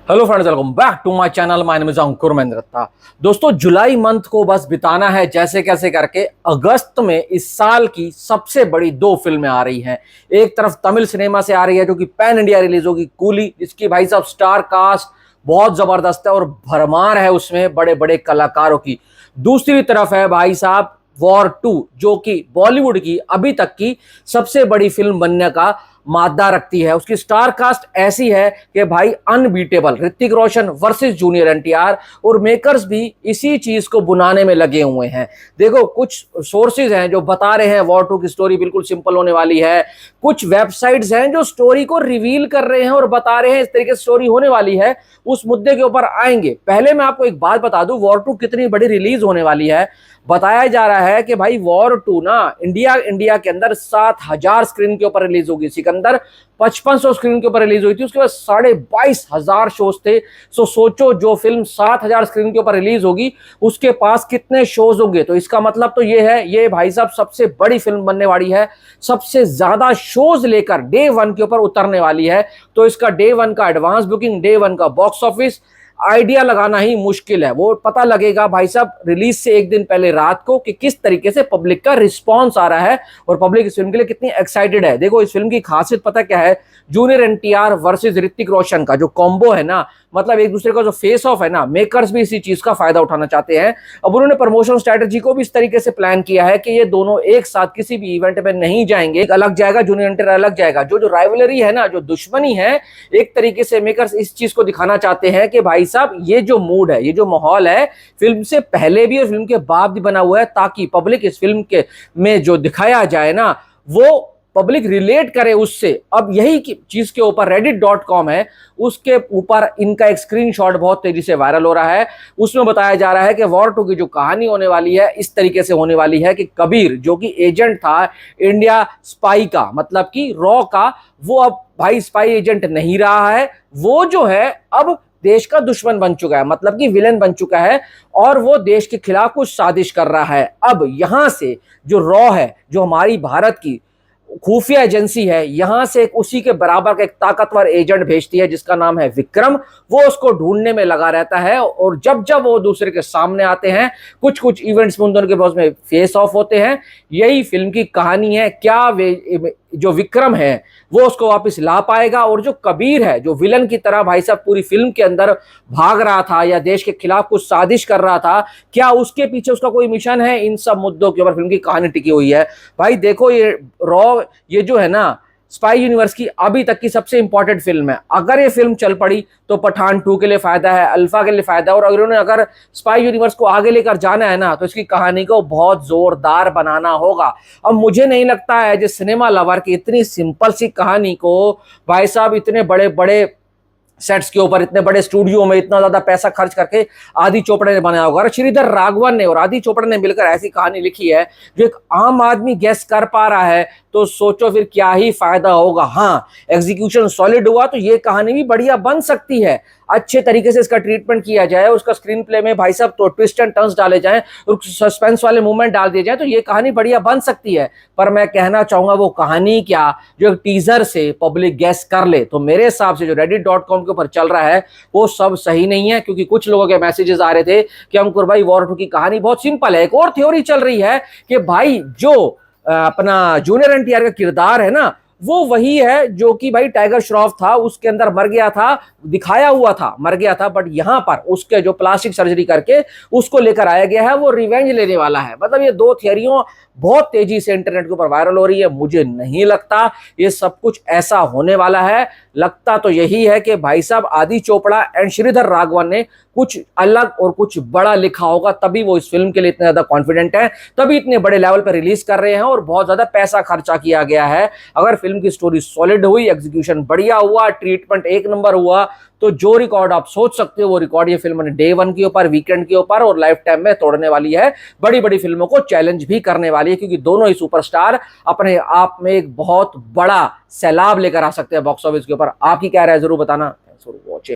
Hello friends, welcome back to my channel. My name is Ankur Mahendra. दोस्तों, जुलाई month को बस बिताना है जैसे कैसे करके। अगस्त में इस साल की सबसे बड़ी दो फिल्में आ रही हैं। एक तरफ तमिल सिनेमा से आ रही है जो कि पैन इंडिया रिलीज होगी, कूली, जिसकी भाई साहब स्टार कास्ट बहुत जबरदस्त है और भरमार है उसमें बड़े बड़े कलाकारों की। दूसरी तरफ है भाई साहब वॉर 2, जो कि बॉलीवुड की अभी तक की सबसे बड़ी फिल्म बनने का मादा रखती है। उसकी स्टार कास्ट ऐसी है कि भाई unbeatable, Hrithik Roshan versus junior NTR, और मेकर्स भी इसी चीज को बुनाने में लगे हुए हैं। देखो, कुछ सोर्सेज हैं जो बता रहे हैं वॉर 2 की स्टोरी बिल्कुल सिंपल होने वाली है। कुछ वेबसाइट्स हैं जो स्टोरी को रिवील कर रहे हैं और बता रहे हैं इस तरीके से स्टोरी होने वाली है। उस मुद्दे के ऊपर आएंगे। पहले मैं आपको एक बात बता दूं, वॉर 2 कितनी बड़ी रिलीज होने वाली है। बताया जा रहा है कि भाई वॉर 2 ना इंडिया के अंदर 7,000 स्क्रीन के ऊपर रिलीज होगी। सिकंदर 5500 स्क्रीन के ऊपर रिलीज हुई थी, उसके बाद 22,500 शोज थे। सोचो, जो फिल्म 7,000 स्क्रीन के ऊपर रिलीज होगी उसके पास कितने शोज होंगे। तो इसका मतलब तो ये है, ये भाई साहब सबसे बड़ी फिल्म बनने वाली है, सबसे ज्यादा शोज लेकर डे 1 के ऊपर उतरने वाली है। तो इसका डे 1 का एडवांस बुकिंग, डे 1 का बॉक्स ऑफिस आइडिया लगाना ही मुश्किल है। वो पता लगेगा भाई साहब रिलीज से एक दिन पहले रात को कि किस तरीके से पब्लिक का रिस्पांस आ रहा है और पब्लिक इस फिल्म के लिए कितनी एक्साइटेड है। देखो, इस फिल्म की खासियत पता क्या है, जूनियर एनटीआर वर्सेस ऋतिक रोशन का जो कॉम्बो है ना, मतलब एक दूसरे का जो फेस ऑफ है ना, मेकर्स भी इसी चीज का फायदा उठाना चाहते हैं। अब उन्होंने प्रमोशन स्ट्रेटेजी को भी इस तरीके से प्लान किया है कि ये दोनों एक साथ किसी भी इवेंट में नहीं जाएंगे, एक अलग जाएगा, जूनियर एनटीआर अलग जाएगा। जो जो राइवलरी है ना, जो दुश्मनी है, एक तरीके से मेकर्स इस चीज को दिखाना चाहते हैं कि भाई साहब ये जो मूड है, ये जो माहौल है, फिल्म से पहले भी और फिल्म के बाद भी बना हुआ है, ताकि पब्लिक इस फिल्म के में जो दिखाया जाए ना, वो पब्लिक रिलेट करे उससे। अब यही चीज के ऊपर reddit.com है, उसके ऊपर इनका एक स्क्रीनशॉट बहुत तेजी से वायरल हो रहा है। उसमें बताया जा रहा है कि वॉर 2 की जो कहानी होने वाली है इस तरीके से होने वाली है कि कबीर, जो कि एजेंट था इंडिया स्पाई का, मतलब कि रॉ का, वो अब भाई स्पाई एजेंट नहीं रहा है। वो जो है अब देश का दुश्मन बन चुका है, मतलब कि विलेन बन चुका है, और वो देश के खिलाफ कुछ साजिश कर रहा है। अब यहां से जो रॉ है, जो हमारी भारत की खुफिया एजेंसी है, यहां से एक उसी के बराबर का एक ताकतवर एजेंट भेजती है जिसका नाम है विक्रम। वो उसको ढूंढने में लगा रहता है, और जब जब वो दूसरे के सामने आते हैं, कुछ कुछ इवेंट्स में उन दोनों के पास में फेस ऑफ होते हैं। यही फिल्म की कहानी है। क्या वे जो विक्रम है वो उसको वापस ला पाएगा, और जो कबीर है, जो विलन की तरह भाई साहब पूरी फिल्म के अंदर भाग रहा था या देश के खिलाफ कुछ साजिश कर रहा था, क्या उसके पीछे उसका कोई मिशन है? इन सब मुद्दों के ऊपर फिल्म की कहानी टिकी हुई है। भाई देखो, ये रॉ, ये जो है ना, स्पाई यूनिवर्स की अभी तक की सबसे इंपॉर्टेंट फिल्म है। अगर ये फिल्म चल पड़ी तो पठान 2 के लिए फायदा है, अल्फा के लिए फायदा है, और अगर उन्होंने अगर स्पाई यूनिवर्स को आगे लेकर जाना है ना, तो इसकी कहानी को बहुत जोरदार बनाना होगा। अब मुझे नहीं लगता है जो सिनेमा लवर की इतनी सिंपल सी कहानी को भाई साहब इतने बड़े बड़े सेट्स के ऊपर, इतने बड़े स्टूडियो में इतना ज्यादा पैसा खर्च करके आदि चोपड़ा ने बनाया होगा। और श्रीधर राघवन ने और आदि चोपड़ा ने मिलकर ऐसी कहानी लिखी है जो एक आम आदमी गेस कर पा रहा है, तो सोचो फिर क्या ही फायदा होगा। हाँ, एग्जीक्यूशन सॉलिड हुआ तो ये कहानी भी बढ़िया बन सकती है। अच्छे तरीके से इसका ट्रीटमेंट किया जाए, उसका स्क्रीन प्ले में भाई साहब तो ट्विस्ट एंड टर्न्स डाले जाएं और सस्पेंस वाले मूवमेंट डाल दिए जाए, तो ये कहानी बढ़िया बन सकती है। पर मैं कहना चाहूंगा, वो कहानी क्या जो टीजर से पब्लिक गेस कर ले, तो मेरे हिसाब से जो reddit.com के ऊपर चल रहा है वो सब सही नहीं है। क्योंकि कुछ लोगों के मैसेजेस आ रहे थे कि अंकुर भाई वॉर 2 की कहानी बहुत सिंपल है। एक और थ्योरी चल रही है कि भाई जो अपना जूनियर एनटीआर का किरदार है ना, वो वही है जो कि भाई टाइगर श्रॉफ था, उसके अंदर मर गया था, दिखाया हुआ था मर गया था, बट यहां पर उसके जो प्लास्टिक सर्जरी करके उसको लेकर आया गया है, वो रिवेंज लेने वाला है। मतलब ये दो थियरियों बहुत तेजी से इंटरनेट के ऊपर वायरल हो रही है। मुझे नहीं लगता ये सब कुछ ऐसा होने वाला है। लगता तो यही है कि भाई साहब आदि चोपड़ा एंड श्रीधर राघवन ने कुछ अलग और कुछ बड़ा लिखा होगा, तभी वो इस फिल्म के लिए इतने ज्यादा कॉन्फिडेंट है, तभी इतने बड़े लेवल पर रिलीज कर रहे हैं और बहुत ज्यादा पैसा खर्चा किया गया है। अगर फिल्म की स्टोरी सॉलिड हुई, एग्जीक्यूशन बढ़िया हुआ, ट्रीटमेंट एक नंबर हुआ, तो जो रिकॉर्ड आप सोच सकते हो वो रिकॉर्ड ये फिल्म ने डे 1 के ऊपर, वीकेंड के ऊपर और लाइफ टाइम में तोड़ने वाली है। बड़ी बड़ी फिल्मों को चैलेंज भी करने वाली है, क्योंकि दोनों ही सुपरस्टार अपने आप में एक बहुत बड़ा सैलाब लेकर आ सकते हैं बॉक्स ऑफिस के ऊपर। आपकी क्या राय, जरूर बताना।